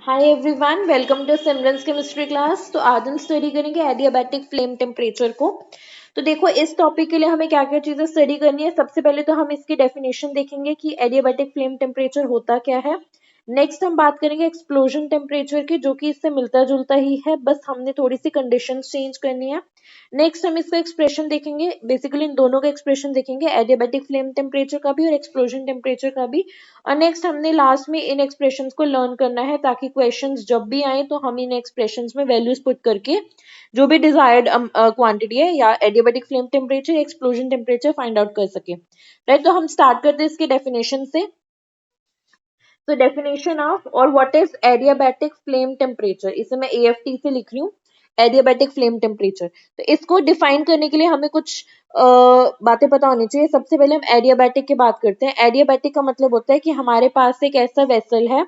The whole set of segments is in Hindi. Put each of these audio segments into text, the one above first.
Hi everyone, welcome to Simran's chemistry class. तो आज हम स्टडी करेंगे एडियाबैटिक फ्लेम टेम्परेचर को। तो देखो, इस टॉपिक के लिए हमें क्या क्या चीजें स्टडी करनी है। सबसे पहले तो हम इसकी डेफिनेशन देखेंगे कि एडियाबैटिक फ्लेम टेम्परेचर होता क्या है। नेक्स्ट हम बात करेंगे एक्सप्लोजन टेम्परेचर की, जो कि इससे मिलता जुलता ही है, बस हमने थोड़ी सी कंडीशन चेंज करनी है। नेक्स्ट हम इसका एक्सप्रेशन देखेंगे, बेसिकली इन दोनों का एक्सप्रेशन देखेंगे, एडियाबैटिक फ्लेम टेम्परेचर का भी और एक्सप्लोजन टेम्परेचर का भी। और नेक्स्ट हमने लास्ट में इन एक्सप्रेशंस को लर्न करना है, ताकि क्वेश्चंस जब भी आए तो हम इन एक्सप्रेशंस में वैल्यूज पुट करके जो भी डिजायर्ड क्वांटिटी है या adiabatic flame temperature, explosion temperature find out कर सके। राइट, तो हम स्टार्ट करते हैं इसके डेफिनेशन से। तो डेफिनेशन ऑफ और what is adiabatic flame temperature, इसे मैं AFT से लिख रही हूँ, एडियाबैटिक फ्लेम टेम्परेचर। तो इसको डिफाइन करने के लिए हमें कुछ बातें पता होनी चाहिए। सबसे पहले हम एडियाबैटिक की बात करते हैं। एडियाबैटिक का मतलब होता है कि हमारे पास एक ऐसा वेसल है।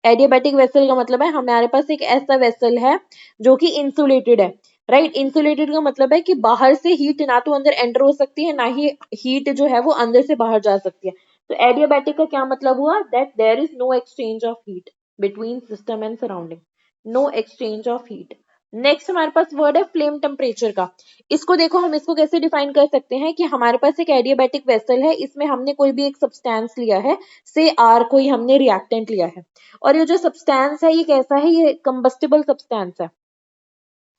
एडियाबैटिक वेसल का मतलब है हमारे पास एक ऐसा वेसल है जो कि इंसुलेटेड है। राइट, इंसुलेटेड का मतलब है कि बाहर से हीट ना तो अंदर एंटर हो सकती है, ना ही हीट जो है वो अंदर से बाहर जा सकती है। तो एडियाबैटिक का क्या मतलब हुआ, that there is no exchange of heat between system and surrounding, no exchange of heat. Next हमारे पास वर्ड है फ्लेम टेम्परेचर का। इसको देखो, हम इसको कैसे डिफाइन कर सकते हैं कि हमारे पास एक एडियाबैटिक वेसल है, इसमें हमने कोई भी एक सब्सटेंस लिया है, से आर कोई हमने रिएक्टेंट लिया है, और ये जो सब्सटेंस है ये कैसा है, ये कंबस्टिबल सब्सटेंस है।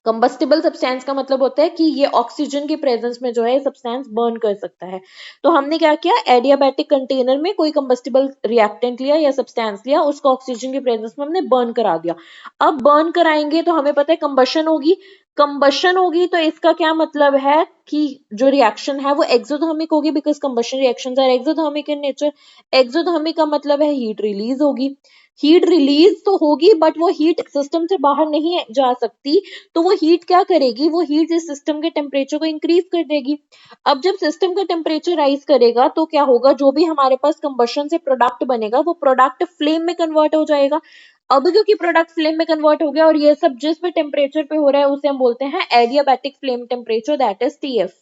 कंबस्टिबल सब्सटेंस का मतलब होता है कि ये ऑक्सीजन के प्रेजेंस में जो है सब्सटेंस बर्न कर सकता है। तो हमने क्या किया, एडियाबैटिक कंटेनर में कोई कंबस्टिबल रिएक्टेंट लिया या सब्सटेंस लिया, उसको ऑक्सीजन के प्रेजेंस में हमने बर्न करा दिया। अब बर्न कराएंगे तो हमें पता है कंबशन होगी। कंबशन होगी तो इसका क्या मतलब है कि जो रिएक्शन है वो एक्सोथर्मिक होगी, because combustion reactions are exothermic in nature. Exothermic का मतलब है हीट रिलीज होगी। हीट रिलीज तो होगी, बट वो हीट सिस्टम से बाहर नहीं जा सकती। तो वो हीट क्या करेगी, वो हीट इस सिस्टम के टेम्परेचर को इंक्रीज कर देगी। अब जब सिस्टम का टेम्परेचर राइज करेगा तो क्या होगा, जो भी हमारे पास कंबशन से प्रोडक्ट बनेगा वो प्रोडक्ट फ्लेम में कन्वर्ट हो जाएगा। अब क्योंकि प्रोडक्ट फ्लेम में कन्वर्ट हो गया और ये सब जिस भी टेम्परेचर पे हो रहा है उसे हम बोलते हैं adiabatic flame temperature, that is TF।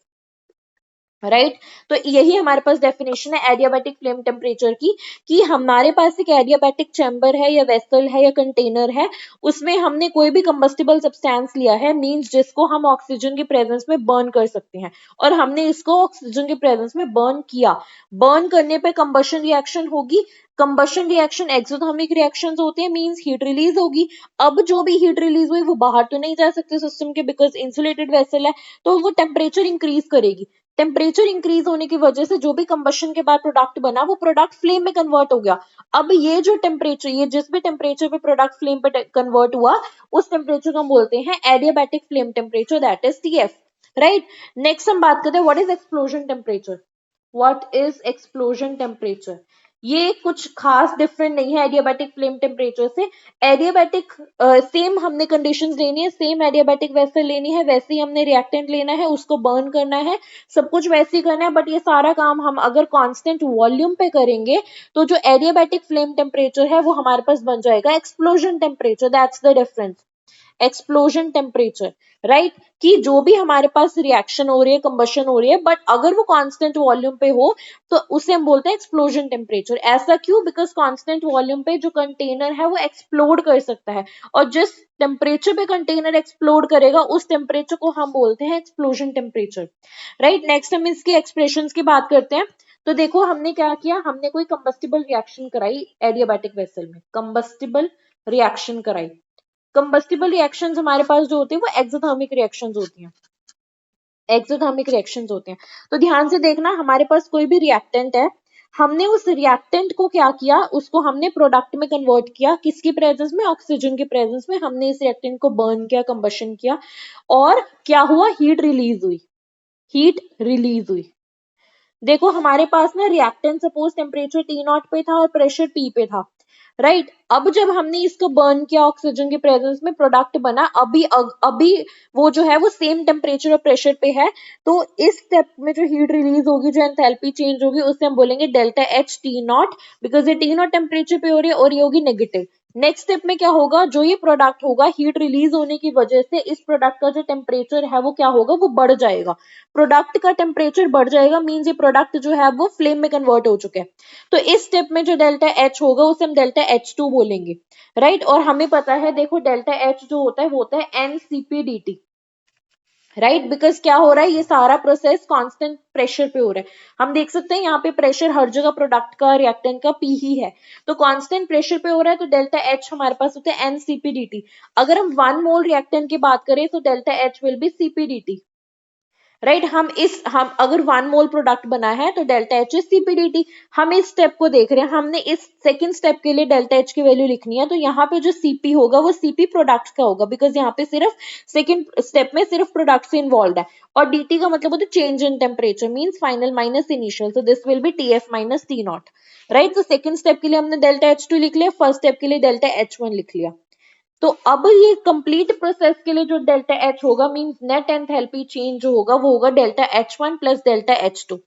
Right, तो यही हमारे पास डेफिनेशन है एडियाबैटिक फ्लेम टेम्परेचर की, कि हमारे पास एक एडियाबैटिक चैम्बर है या वेसल है या कंटेनर है, उसमें हमने कोई भी कंबस्टिबल सब्सटेंस लिया है, मींस जिसको हम ऑक्सीजन की प्रेजेंस में बर्न कर सकते हैं, और हमने इसको ऑक्सीजन की प्रेजेंस में बर्न किया। बर्न करने पे कंबशन रिएक्शन होगी। कंबशन रिएक्शन एक्सोथर्मिक रिएक्शंस होते हैं, मींस हीट रिलीज होगी। अब जो भी हीट रिलीज हुई वो बाहर तो नहीं जा सकती सिस्टम के, बिकॉज इंसुलेटेड वेसल है, तो वो टेम्परेचर इंक्रीज करेगी। टेम्परेचर इंक्रीज होने की वजह से जो भी कंबशन के बाद प्रोडक्ट बना वो प्रोडक्ट फ्लेम में कन्वर्ट हो गया। अब ये जो टेम्परेचर, ये जिस भी टेम्परेचर पे प्रोडक्ट फ्लेम पे कन्वर्ट हुआ, उस टेम्परेचर को हम बोलते हैं adiabatic flame temperature, that is TF। Right, next हम बात करते हैं what is explosion temperature. What is explosion temperature, ये कुछ खास डिफरेंट नहीं है एडियाबैटिक फ्लेम टेम्परेचर से। एडियाबैटिक सेम हमने कंडीशंस लेनी है, सेम एडियाबैटिक वेसल लेनी है, वैसे ही हमने रिएक्टेंट लेना है, उसको बर्न करना है, सब कुछ वैसे ही करना है। बट ये सारा काम हम अगर कांस्टेंट वॉल्यूम पे करेंगे तो जो एडियाबैटिक फ्लेम टेम्परेचर है वो हमारे पास बन जाएगा explosion temperature, that's the difference. Explosion temperature, right, कि जो भी हमारे पास रिएक्शन हो रही है, कंबशन हो रही है, बट अगर वो कांस्टेंट वॉल्यूम पे हो तो उसे हम बोलते हैं एक्सप्लोजन टेम्परेचर। ऐसा क्यों, बिकॉज कांस्टेंट वॉल्यूम पे जो कंटेनर है वो एक्सप्लोड कर सकता है, और जिस टेम्परेचर पे कंटेनर एक्सप्लोड करेगा उस टेम्परेचर को हम बोलते हैं एक्सप्लोजन टेम्परेचर। राइट, नेक्स्ट हम इसके एक्सप्रेशंस की बात करते हैं। तो देखो, हमने क्या किया, हमने कोई कंबस्टिबल रिएक्शन कराई एडियाबैटिक वेसल में, कंबस्टिबल रिएक्शन कराई। कंबस्टिबल रिएक्शंस हमारे पास जो होती है वो एक्सोथर्मिक रिएक्शंस होती हैं, एक्सोथर्मिक रिएक्शंस होते हैं। तो ध्यान से देखना, हमारे पास कोई भी रिएक्टेंट है, हमने उस रिएक्टेंट को क्या किया, उसको हमने प्रोडक्ट में कन्वर्ट किया, किसकी प्रेजेंस में, ऑक्सीजन के प्रेजेंस में हमने इस रिएक्टेंट को बर्न किया, कंबशन किया, और क्या हुआ, हीट रिलीज हुई, हीट रिलीज हुई। देखो, हमारे पास ना रिएक्टेंट सपोज टेम्परेचर T0 पे था और प्रेशर P पे था। राइट, अब जब हमने इसको बर्न किया ऑक्सीजन के प्रेजेंस में, प्रोडक्ट बना, अभी वो जो है वो सेम टेम्परेचर और प्रेशर पे है। तो इस स्टेप में जो हीट रिलीज होगी, जो एंथैल्पी चेंज होगी, उसे हम बोलेंगे डेल्टा H T0, बिकॉज ये T0 टेम्परेचर पे हो रही है और ये होगी नेगेटिव। नेक्स्ट स्टेप में क्या होगा, जो ये प्रोडक्ट होगा हीट रिलीज होने की वजह से इस प्रोडक्ट का जो टेम्परेचर है वो क्या होगा, वो बढ़ जाएगा। प्रोडक्ट का टेम्परेचर बढ़ जाएगा मींस ये प्रोडक्ट जो है वो फ्लेम में कन्वर्ट हो चुके हैं। तो इस स्टेप में जो डेल्टा एच होगा उसे हम डेल्टा एच टू बोलेंगे, राइट। और हमें पता है देखो डेल्टा एच जो होता है वो होता है एनसीपीडीटी, राइट। बिकॉज क्या हो रहा है, ये सारा प्रोसेस कांस्टेंट प्रेशर पे हो रहा है। हम देख सकते हैं यहाँ पे प्रेशर हर जगह प्रोडक्ट का रिएक्टेंट का पी ही है, तो कांस्टेंट प्रेशर पे हो रहा है, तो डेल्टा एच हमारे पास होता है एनसीपीडीटी। अगर हम 1 मोल रिएक्टेंट की बात करें तो delta H will be C P D T, right. हम अगर 1 मोल प्रोडक्ट बना है तो डेल्टा एच इज सीपीडीटी। हम इस स्टेप को देख रहे हैं, हमने इस सेकंड स्टेप के लिए डेल्टा एच की वैल्यू लिखनी है, तो यहाँ पे जो सीपी होगा वो सीपी प्रोडक्ट का होगा, बिकॉज यहाँ पे सिर्फ सेकंड स्टेप में सिर्फ प्रोडक्ट से इन्वॉल्व है। और डीटी का मतलब होता है change in temperature means final minus initial, so this will B TF minus T naught, right. तो सेकंड स्टेप के लिए हमने डेल्टा एच टू लिख लिया, फर्स्ट स्टेप के लिए डेल्टा एच वन लिख लिया। तो अब ये कंप्लीट प्रोसेस के लिए जो डेल्टा एच होगा मींस नेट एंथैल्पी चेंज जो होगा वो होगा delta H one plus delta H to,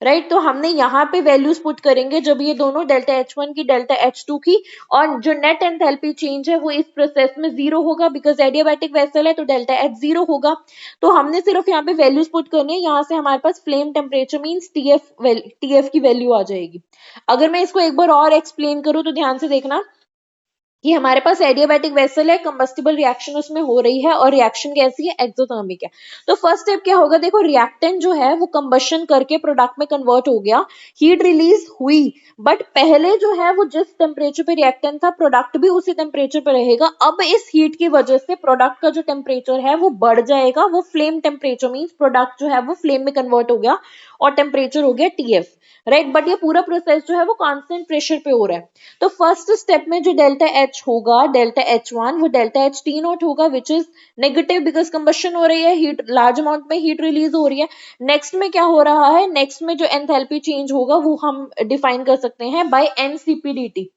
right. तो हमने यहाँ पे वैल्यूज पुट करेंगे जब ये दोनों डेल्टा एच वन की डेल्टा एच टू की, और जो नेट एंथैल्पी चेंज है वो इस प्रोसेस में 0 होगा, बिकॉज एडियाबैटिक वेसल है तो डेल्टा एच 0 होगा। तो हमने सिर्फ यहाँ पे वैल्यूज पुट करनी है, यहाँ से हमारे पास फ्लेम टेम्परेचर मींस टीएफ की वैल्यू आ जाएगी। अगर मैं इसको एक बार और एक्सप्लेन करूँ तो ध्यान से देखना कि हमारे पास एडियाबैटिक वेसल है, कंबस्टिबल रिएक्शन उसमें हो रही है, और रिएक्शन कैसी है, एक्सोथर्मिक है। तो फर्स्ट स्टेप क्या होगा, देखो रिएक्टेंट जो है वो कंबशन करके प्रोडक्ट में कन्वर्ट हो गया, हीट रिलीज हुई, बट पहले जो है वो जिस टेम्परेचर पे रिएक्टेंट था प्रोडक्ट भी उसी टेम्परेचर पे रहेगा। अब इस हीट की वजह से प्रोडक्ट का जो टेम्परेचर है वो बढ़ जाएगा, वो फ्लेम टेम्परेचर मींस प्रोडक्ट जो है वो फ्लेम में कन्वर्ट हो गया और टेम्परेचर हो गया टीएफ, राइट। बट ये पूरा प्रोसेस जो है वो कांस्टेंट प्रेशर पे हो रहा है। तो फर्स्ट स्टेप में जो डेल्टा एच होगा, डेल्टा एच वन, वो डेल्टा एच टी नॉट होगा, which is negative because combustion हो रही है, हीट लार्ज अमाउंट में हीट रिलीज हो रही है। नेक्स्ट में क्या हो रहा है, नेक्स्ट में जो एंथैल्पी चेंज होगा वो हम डिफाइन कर सकते हैं बाय एनसीपीडीटी।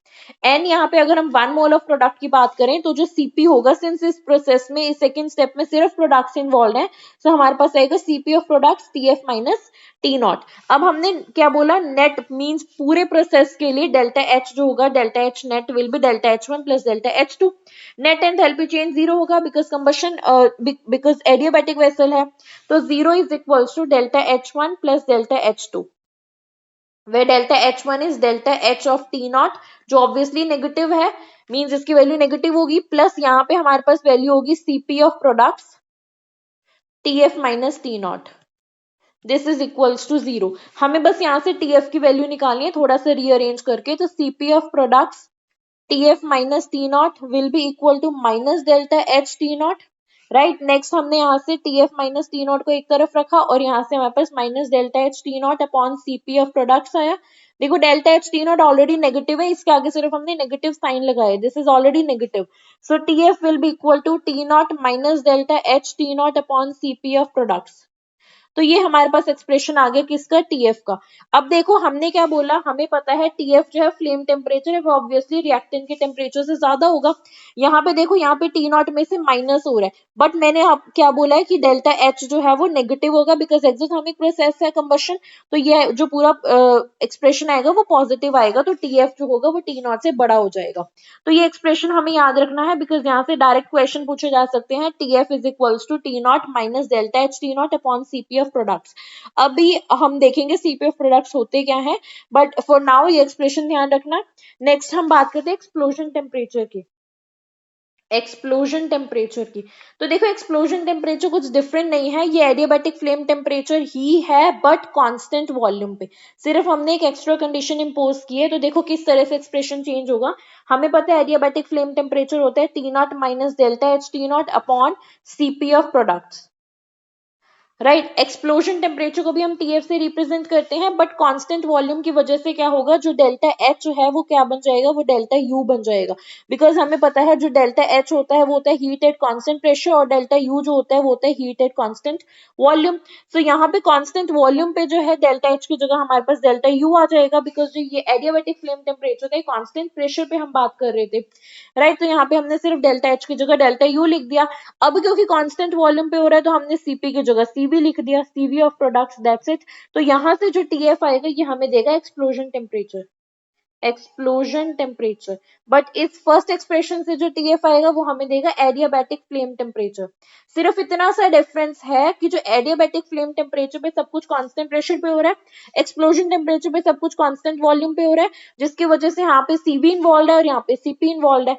एन यहाँ पे अगर हम 1 मोल ऑफ प्रोडक्ट की बात करें तो जो सीपी होगा, सिंस इस प्रोसेस में इस सेकंड स्टेप में सिर्फ प्रोडक्ट्स इन्वॉल्व है, तो हमारे पास आएगा CP of products TF minus T not. अब हमने क्या बोला, नेट मींस पूरे प्रोसेस के लिए डेल्टा एच जो होगा, delta H net will be delta H one plus delta H two. Net enthalpy change 0 होगा because combustion, because adiabatic vessel है, तो 0 is equals to delta H one plus delta H two, where delta h1 is delta h of t naught, जो ऑब्वियसली नेगेटिव है, मींस इसकी वैल्यू नेगेटिव होगी, प्लस यहाँ पे हमारे पास वैल्यू होगी cp of products tf minus T naught, this is equals to 0। हमें बस यहाँ से tf की वैल्यू निकालनी है थोड़ा सा रीअरेंज करके, तो cp of products tf minus T naught will be equal to minus delta H T naught, right. Next हमने यहाँ से tf माइनस टी नॉट को एक तरफ रखा और यहाँ से हमारे पास minus delta H T not upon cp of products आया। देखो delta H T not already negative है, इसके आगे सिर्फ हमने नेगेटिव साइन लगाया, this is already negative, so tf will be equal to T not minus delta H T not upon cp of products. तो ये हमारे पास एक्सप्रेशन आ गया किसका, टीएफ का। अब देखो हमने क्या बोला, हमें पता है टीएफ जो है फ्लेम टेम्परेचर है, वो ऑब्वियसली रिएक्टेंट के टेम्परेचर से ज्यादा होगा। यहाँ पे देखो, यहाँ पे टी नॉट में से माइनस हो रहा है, बट मैंने अब क्या बोला है कि डेल्टा एच जो है वो नेगेटिव होगा बिकॉज एक्सोथर्मिक प्रोसेस है कंबशन, तो ये जो पूरा एक्सप्रेशन आएगा वो पॉजिटिव आएगा, तो टीएफ जो होगा वो टी नॉट से बड़ा हो जाएगा। तो ये एक्सप्रेशन हमें याद रखना है बिकॉज यहाँ से डायरेक्ट क्वेश्चन पूछे जा सकते हैं, TF is equals to T not minus delta H T not upon CP of products. अभी हम देखेंगे सीपी ऑफ प्रोडक्ट्स होते क्या है, बट फॉर नाउ ये एक्सप्रेशन ध्यान रखना। नेक्स्ट हम बात करते हैं एक्सप्लोजन टेम्परेचर की, एक्सप्लोजन टेम्परेचर की। तो देखो एक्सप्लोजन टेम्परेचर कुछ डिफरेंट नहीं है, ये एडियाबैटिक फ्लेम टेम्परेचर ही है बट कांस्टेंट वॉल्यूम पे, सिर्फ हमने एक एक्स्ट्रा कंडीशन इंपोज की है। तो देखो किस तरह से एक्सप्रेशन चेंज होगा, हमें पता है एडियाबैटिक फ्लेम टेम्परेचर होता है T not minus delta H T not upon CP of products, right. Explosion temperature को भी हम टीएफ से रिप्रेजेंट करते हैं, बट कांस्टेंट वॉल्यूम की वजह से क्या होगा, जो डेल्टा एच है वो क्या बन जाएगा, वो डेल्टा यू बन जाएगा, बिकॉज हमें पता है जो डेल्टा एच होता है वो होता है हीट एट कांस्टेंट प्रेशर, और डेल्टा यू जो होता है वो होता है हीट एट कांस्टेंट वॉल्यूम। सो यहाँ पे कांस्टेंट वॉल्यूम पे जो है डेल्टा एच की जगह हमारे पास डेल्टा यू आ जाएगा, बिकॉज जो ये एडियाबैटिक फ्लेम टेम्परेचर है कांस्टेंट प्रेशर पे हम बात कर रहे थे, राइट। तो यहाँ पे हमने सिर्फ डेल्टा एच की जगह डेल्टा यू लिख दिया। अब क्योंकि कांस्टेंट वॉल्यूम पे हो रहा है तो हमने सीपी की जगह सीवी लिख दिया, CV of products, that's it. तो यहाँ से जो टीएफ आएगा ये हमें देगा explosion temperature, explosion temperature, but इस फर्स्ट एक्सप्रेशन से जो टीएफ आएगा वो हमें देगा एडियाबैटिक फ्लेम टेम्परेचर। सिर्फ इतना सा डिफरेंस है कि जो एडियाबैटिक फ्लेम टेम्परेचर पे सब कुछ कांस्टेंट प्रेशर पे हो रहा है, एक्सप्लोजन टेम्परेचर पे सब कुछ कांस्टेंट वॉल्यूम पे हो रहा है, जिसकी वजह से यहाँ पे सीबी इन्वॉल्व है और यहाँ पे सीपी इन्वॉल्व है,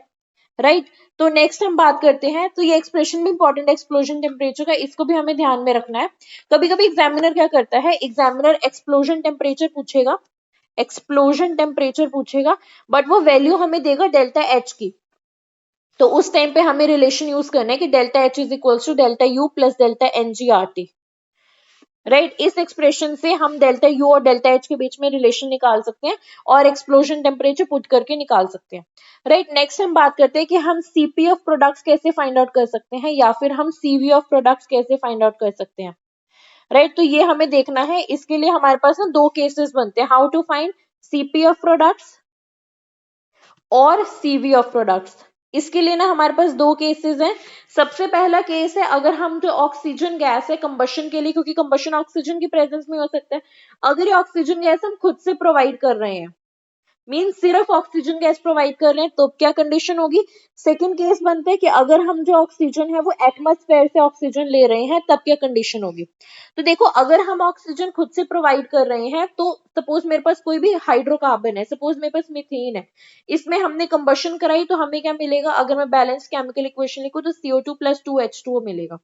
राइट। तो नेक्स्ट हम बात करते हैं, तो ये एक्सप्रेशन भी इंपॉर्टेंट है एक्सप्लोजन टेम्परेचर का, इसको भी हमें ध्यान में रखना है। कभी कभी एग्जामिनर क्या करता है, एग्जामिनर एक्सप्लोजन टेम्परेचर पूछेगा, एक्सप्लोजन टेम्परेचर पूछेगा, बट वो वैल्यू हमें देगा डेल्टा एच की। तो उस टाइम पे हमें रिलेशन यूज करना है कि delta H is equals to delta U plus delta N G R T, right. इस एक्सप्रेशन से हम डेल्टा यू और डेल्टा एच के बीच में रिलेशन निकाल सकते हैं और एक्सप्लोजन टेम्परेचर पुट करके निकाल सकते हैं, राइट। नेक्स्ट हम बात करते हैं कि हम सीपी ऑफ प्रोडक्ट्स कैसे फाइंड आउट कर सकते हैं या फिर हम सीवी ऑफ प्रोडक्ट्स कैसे फाइंड आउट कर सकते हैं, राइट। तो ये हमें देखना है, इसके लिए हमारे पास ना दो केसेस बनते हैं, how to find CP of products और सीवी ऑफ प्रोडक्ट्स। इसके लिए ना हमारे पास दो केसेस हैं। सबसे पहला केस है, अगर हम जो ऑक्सीजन गैस है कंबशन के लिए, क्योंकि कंबशन ऑक्सीजन की प्रेजेंस में हो सकता है, अगर ये ऑक्सीजन गैस हम खुद से प्रोवाइड कर रहे हैं, मीन सिर्फ ऑक्सीजन गैस प्रोवाइड कर रहे हैं, तो क्या कंडीशन होगी। सेकंड केस बनता है कि अगर हम जो ऑक्सीजन है वो एटमॉस्फेयर से ऑक्सीजन ले रहे हैं, तब क्या कंडीशन होगी। तो देखो, अगर हम ऑक्सीजन खुद से प्रोवाइड कर रहे हैं, तो सपोज मेरे पास कोई भी हाइड्रोकार्बन है, सपोज मेरे पास मीथेन है, इसमें हमने कंबशन कराई, तो हमें क्या मिलेगा, अगर मैं बैलेंस केमिकल इक्वेशन लिखूं तो CO2 + 2H2O मिलेगा,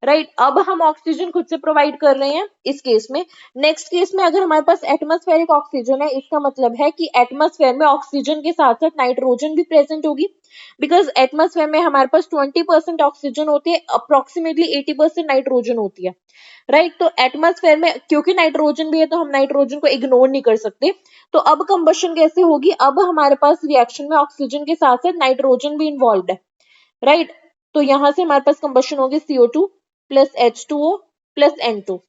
राइट। अब हम ऑक्सीजन खुद से प्रोवाइड कर रहे हैं इस केस में। नेक्स्ट केस में अगर हमारे पास एटमॉस्फेरिक ऑक्सीजन है, इसका मतलब है कि एटमॉस्फेयर में ऑक्सीजन के साथ साथ नाइट्रोजन भी प्रेजेंट होगी, बिकॉज एटमॉस्फेयर में हमारे पास 20% ऑक्सीजन होती है, अप्रोक्सीमेटली 80% नाइट्रोजन होती है, राइट। तो एटमॉस्फेयर में क्योंकि नाइट्रोजन भी है, तो हम नाइट्रोजन को इग्नोर नहीं कर सकते। तो अब कंबशन कैसे होगी, अब हमारे पास रिएक्शन में ऑक्सीजन के साथ साथ नाइट्रोजन भी इन्वॉल्व है, राइट। तो यहां से हमारे पास कंबशन होगी CO2 + H2O + N2,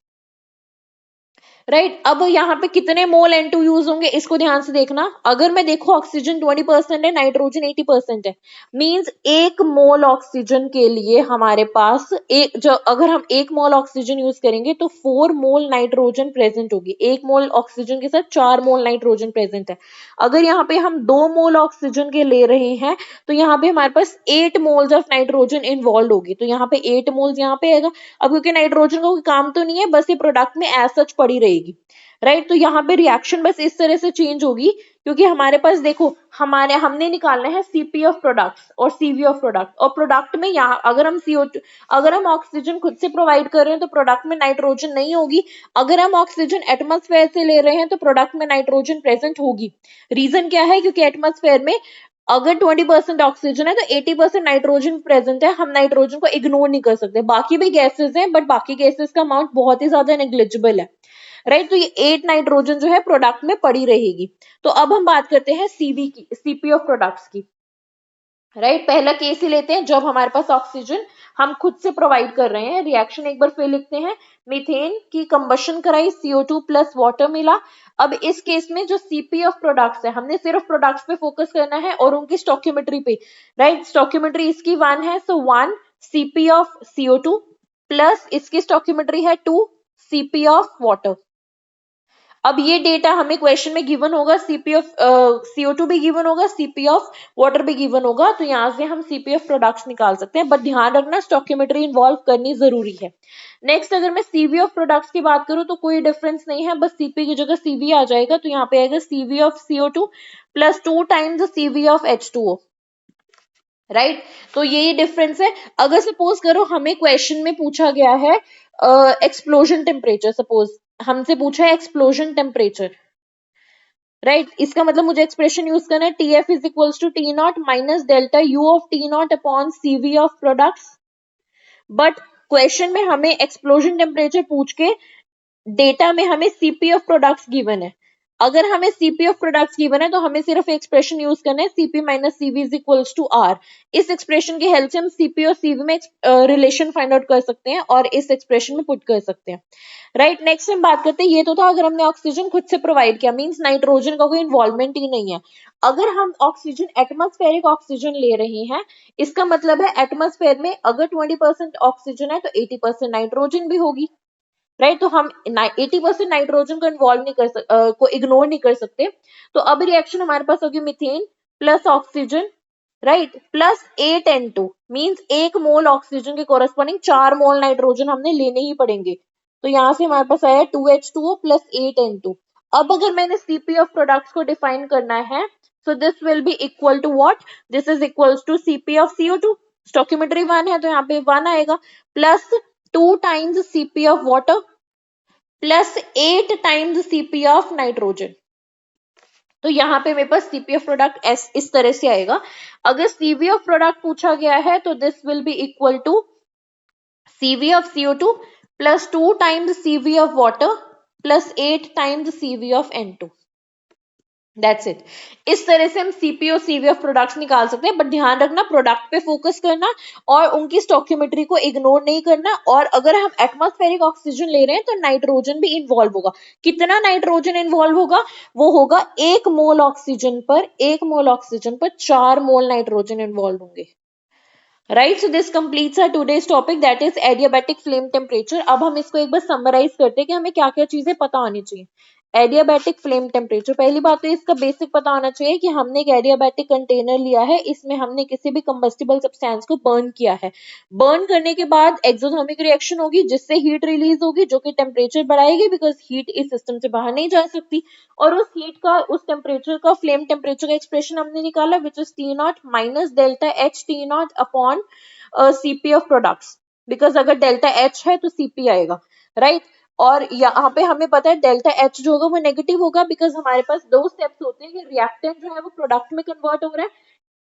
राइट। अब यहाँ पे कितने मोल N2 यूज होंगे, इसको ध्यान से देखना। अगर मैं देखो ऑक्सीजन 20% है, नाइट्रोजन 80% है, मींस 1 मोल ऑक्सीजन के लिए हमारे पास एक, जो अगर हम 1 मोल ऑक्सीजन यूज करेंगे तो 4 मोल नाइट्रोजन प्रेजेंट होगी। 1 मोल ऑक्सीजन के साथ 4 मोल नाइट्रोजन प्रेजेंट है। अगर यहाँ पे हम 2 मोल ऑक्सीजन के ले रहे हैं, तो यहाँ पे हमारे पास 8 मोल्स ऑफ नाइट्रोजन इन्वॉल्व होगी, तो यहाँ पे 8 मोल्स यहाँ पे आएगा। अब क्योंकि नाइट्रोजन का कोई काम तो नहीं है, बस ये प्रोडक्ट में एज सच पड़ी रहेगी, राइट। तो यहाँ पे रिएक्शन बस इस तरह से चेंज होगी, क्योंकि हमारे पास देखो, हमने निकालना है सीपी ऑफ प्रोडक्ट्स और सीवी ऑफ प्रोडक्ट, और प्रोडक्ट में यहाँ अगर हम CO2, अगर हम ऑक्सीजन खुद से प्रोवाइड कर रहे हैं तो प्रोडक्ट में नाइट्रोजन नहीं होगी, अगर हम ऑक्सीजन एटमॉस्फेयर से ले रहे हैं तो प्रोडक्ट में नाइट्रोजन प्रेजेंट होगी। रीजन क्या है, क्योंकि एटमॉस्फेयर में अगर 20% ऑक्सीजन है तो 80% नाइट्रोजन प्रेजेंट है, हम नाइट्रोजन को इग्नोर नहीं कर सकते। बाकी भी गैसेस हैं, बट बाकी गैसेस का अमाउंट बहुत ही ज्यादा नेग्लिजिबल है, राइट। तो ये 8 नाइट्रोजन जो है प्रोडक्ट में पड़ी रहेगी। तो अब हम बात करते हैं सीवी की, सीपी ऑफ प्रोडक्ट्स की, राइट। पहला केस ही लेते हैं, जब हमारे पास ऑक्सीजन हम खुद से प्रोवाइड कर रहे हैं। रिएक्शन एक बार फिर लिखते हैं, मीथेन की कंबशन कराई, CO2 + वाटर मिला। अब इस केस में जो सीपी ऑफ प्रोडक्ट्स है, हमने सिर्फ प्रोडक्ट्स पे फोकस करना है और उनकी स्टोकियोमेट्री पे, राइट। स्टोकियोमेट्री इसकी 1 है, सो 1 सीपी ऑफ CO2 प्लस इसकी स्टोकियोमेट्री है 2 सीपी ऑफ वाटर। अब ये डेटा हमें क्वेश्चन में गिवन होगा, सीपी ऑफ CO2 भी गिवन होगा, सीपी ऑफ वाटर भी गिवन होगा, तो यहाँ से हम सीपी ऑफ प्रोडक्ट्स निकाल सकते हैं, बट ध्यान रखना स्टोकियोमेट्री इन्वॉल्व करनी जरूरी है। नेक्स्ट, अगर मैं सीवी ऑफ प्रोडक्ट्स की बात करूं तो कोई डिफरेंस नहीं है, बस सीपी की जगह सीवी आ जाएगा, तो यहाँ पे आएगा CV of CO2 + 2 times CV of H2O, right. तो ये डिफरेंस है। अगर सपोज करो हमें क्वेश्चन में पूछा गया है एक्सप्लोजन टेम्परेचर, सपोज हमसे पूछा है एक्सप्लोजन टेम्परेचर, राइट। इसका मतलब मुझे एक्सप्रेशन यूज करना है, TF = T0 - delta U of T0 upon CV of products. But question में हमें एक्सप्लोजन टेम्परेचर पूछ के डेटा में हमें सीपी ऑफ प्रोडक्ट्स गिवन है। अगर हमें सीपी ऑफ प्रोडक्ट्स गिवन है तो हमें सिर्फ एक्सप्रेशन यूज करना है, CP - CV = R। इस एक्सप्रेशन की हेल्प से हम सीपी और सीवी में रिलेशन फाइंड आउट कर सकते हैं और इस एक्सप्रेशन में पुट कर सकते हैं, राइट। नेक्स्ट हम बात करते हैं, ये तो था अगर हमने ऑक्सीजन खुद से प्रोवाइड किया, मींस नाइट्रोजन का कोई इन्वॉल्वमेंट ही नहीं है। अगर हम ऑक्सीजन एटमॉस्फेरिक ऑक्सीजन ले रहे हैं, इसका मतलब है एटमॉस्फेयर में अगर 20% ऑक्सीजन है तो 80% नाइट्रोजन भी होगी, राइट। तो हम 80% नाइट्रोजन को इन्वॉल्व नहीं कर को इग्नोर नहीं कर सकते। तो अब रिएक्शन हमारे पास होगी methane plus oxygen, right, plus 8N2 means 1 मोल ऑक्सीजन के कोरस्पॉन्डिंग 4 मोल नाइट्रोजन हमने लेने ही पड़ेंगे। तो यहाँ से हमारे पास आया 2H2O प्लस 8N2। अब अगर मैंने CP ऑफ प्रोडक्ट्स को डिफाइन करना है, so this will be equal to what? This is equals to CP of CO2, stoichiometry 1 है तो यहाँ पे 1 आएगा, plus 2 times CP of water plus 8 times CP of nitrogen. तो यहाँ पे मेरे पास CP ऑफ प्रोडक्ट इस तरह से आएगा। अगर CV ऑफ प्रोडक्ट पूछा गया है तो this will be equal to CV of CO2 plus 2 times CV of water plus 8 times CV of N2। That's it. इस तरह से हम CP और CV ऑफ प्रोडक्ट्स निकाल सकते हैं, बट ध्यान रखना प्रोडक्ट पे फोकस करना और उनकी स्टोकियोमेट्री को इग्नोर नहीं करना। और अगर हम एटमॉस्फेरिक ऑक्सीजन ले रहे हैं तो नाइट्रोजन भी इन्वॉल्व होगा। कितना नाइट्रोजन इन्वॉल्व होगा? वो होगा 1 मोल ऑक्सीजन पर 4 मोल नाइट्रोजन इन्वॉल्व होंगे। Right, so this completes our today's topic that is adiabatic flame temperature. अब हम इसको एक बार समराइज करते हैं कि हमें क्या क्या चीजें पता होनी चाहिए। एडियाबैटिक फ्लेम टेम्परेचर, पहली बात तो इसका बेसिक पता होना चाहिए कि हमने एक एडियाबैटिक कंटेनर लिया है, इसमें हमने किसी भी कंबस्टिबल सब्सटेंस को बर्न किया है। बर्न करने के बाद एक्सोथर्मिक रिएक्शन होगी जिससे हीट रिलीज होगी जो कि टेम्परेचर बढ़ाएगी, बिकॉज हीट इस सिस्टम से बाहर नहीं जा सकती। और उस हीट का, उस टेम्परेचर का, फ्लेम टेम्परेचर का एक्सप्रेशन हमने निकाला which is T0 minus delta H T0 upon CP of products, because अगर डेल्टा H है तो CP आएगा, राइट। और यहाँ पे हमें पता है डेल्टा H जो होगा वो नेगेटिव होगा, बिकॉज हमारे पास 2 स्टेप्स होते हैं कि रिएक्टेंट जो है वो प्रोडक्ट में कन्वर्ट हो रहा है,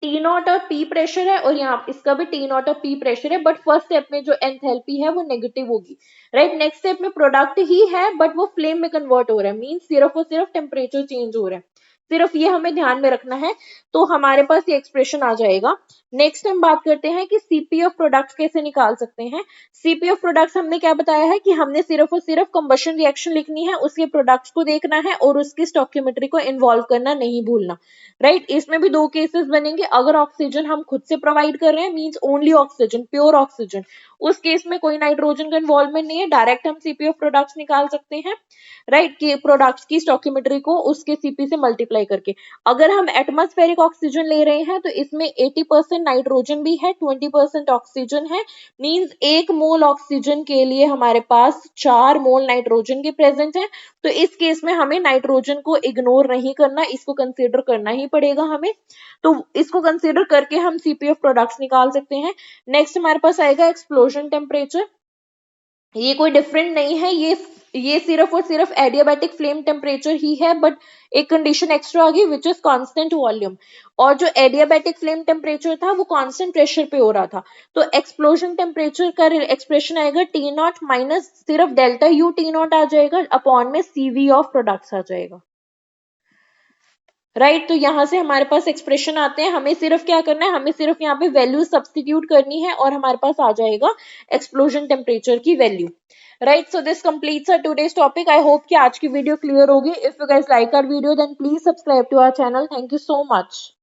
T0 और P प्रेशर है, और यहाँ इसका भी T0 और P प्रेशर है, बट फर्स्ट स्टेप में जो एंथैल्पी है वो नेगेटिव होगी, राइट। नेक्स्ट स्टेप में प्रोडक्ट ही है बट वो फ्लेम में कन्वर्ट हो रहा है, मींस सिर्फ और सिर्फ टेम्परेचर चेंज हो रहा है, सिर्फ ये हमें ध्यान में रखना है। तो हमारे पास ये एक्सप्रेशन आ जाएगा। नेक्स्ट हम बात करते हैं कि CP ऑफ प्रोडक्ट्स कैसे निकाल सकते हैं। CP ऑफ प्रोडक्ट्स हमने क्या बताया है कि हमने सिर्फ और सिर्फ कंबशन रिएक्शन लिखनी है, उसके प्रोडक्ट्स को देखना है और उसकी स्टोकियोमेट्री को इन्वॉल्व करना नहीं भूलना, राइट। इसमें भी 2 केसेस बनेंगे। अगर ऑक्सीजन हम खुद से प्रोवाइड कर रहे हैं, means only oxygen, pure oxygen, उस केस में कोई नाइट्रोजन का इन्वॉल्वमेंट नहीं है, डायरेक्ट हम CP ऑफ प्रोडक्ट्स निकाल सकते हैं, राइट, कि प्रोडक्ट्स की स्टोकियोमेट्री को उसके CP से मल्टीप्लाई करके। अगर हम एटमॉस्फेरिक ऑक्सीजन ले रहे हैं तो इसमें 80% नाइट्रोजन भी है, 20% ऑक्सीजन है, मींस 1 मोल ऑक्सीजन के लिए हमारे पास 4 मोल नाइट्रोजन के प्रेजेंट है। तो इस केस में हमें नाइट्रोजन को इग्नोर नहीं करना, इसको कंसीडर करना ही पड़ेगा हमें। तो इसको कंसीडर करके हम CP ऑफ प्रोडक्ट्स निकाल सकते हैं। नेक्स्ट हमारे पास आएगा एक्सप्लोजन टेम्परेचर। ये कोई डिफरेंट नहीं है, ये सिर्फ और सिर्फ एडियाबैटिक फ्लेम टेम्परेचर ही है, बट एक कंडीशन एक्स्ट्रा आ गई विच इज कांस्टेंट वॉल्यूम। और जो एडियाबैटिक फ्लेम टेम्परेचर था वो कांस्टेंट प्रेशर पे हो रहा था। तो एक्सप्लोजन टेम्परेचर का एक्सप्रेशन आएगा T0 माइनस सिर्फ डेल्टा U T0 आ जाएगा अपॉन में CV ऑफ प्रोडक्ट्स आ जाएगा, राइट। तो यहाँ से हमारे पास एक्सप्रेशन आते हैं, हमें सिर्फ क्या करना है, हमें सिर्फ यहाँ पे वैल्यू सब्स्टिट्यूट करनी है और हमारे पास आ जाएगा एक्सप्लोजन टेम्परेचर की value, right. So this completes our today's topic. I hope कि आज की वीडियो क्लियर होगी। If you guys like our video then please subscribe to our channel. Thank you so much.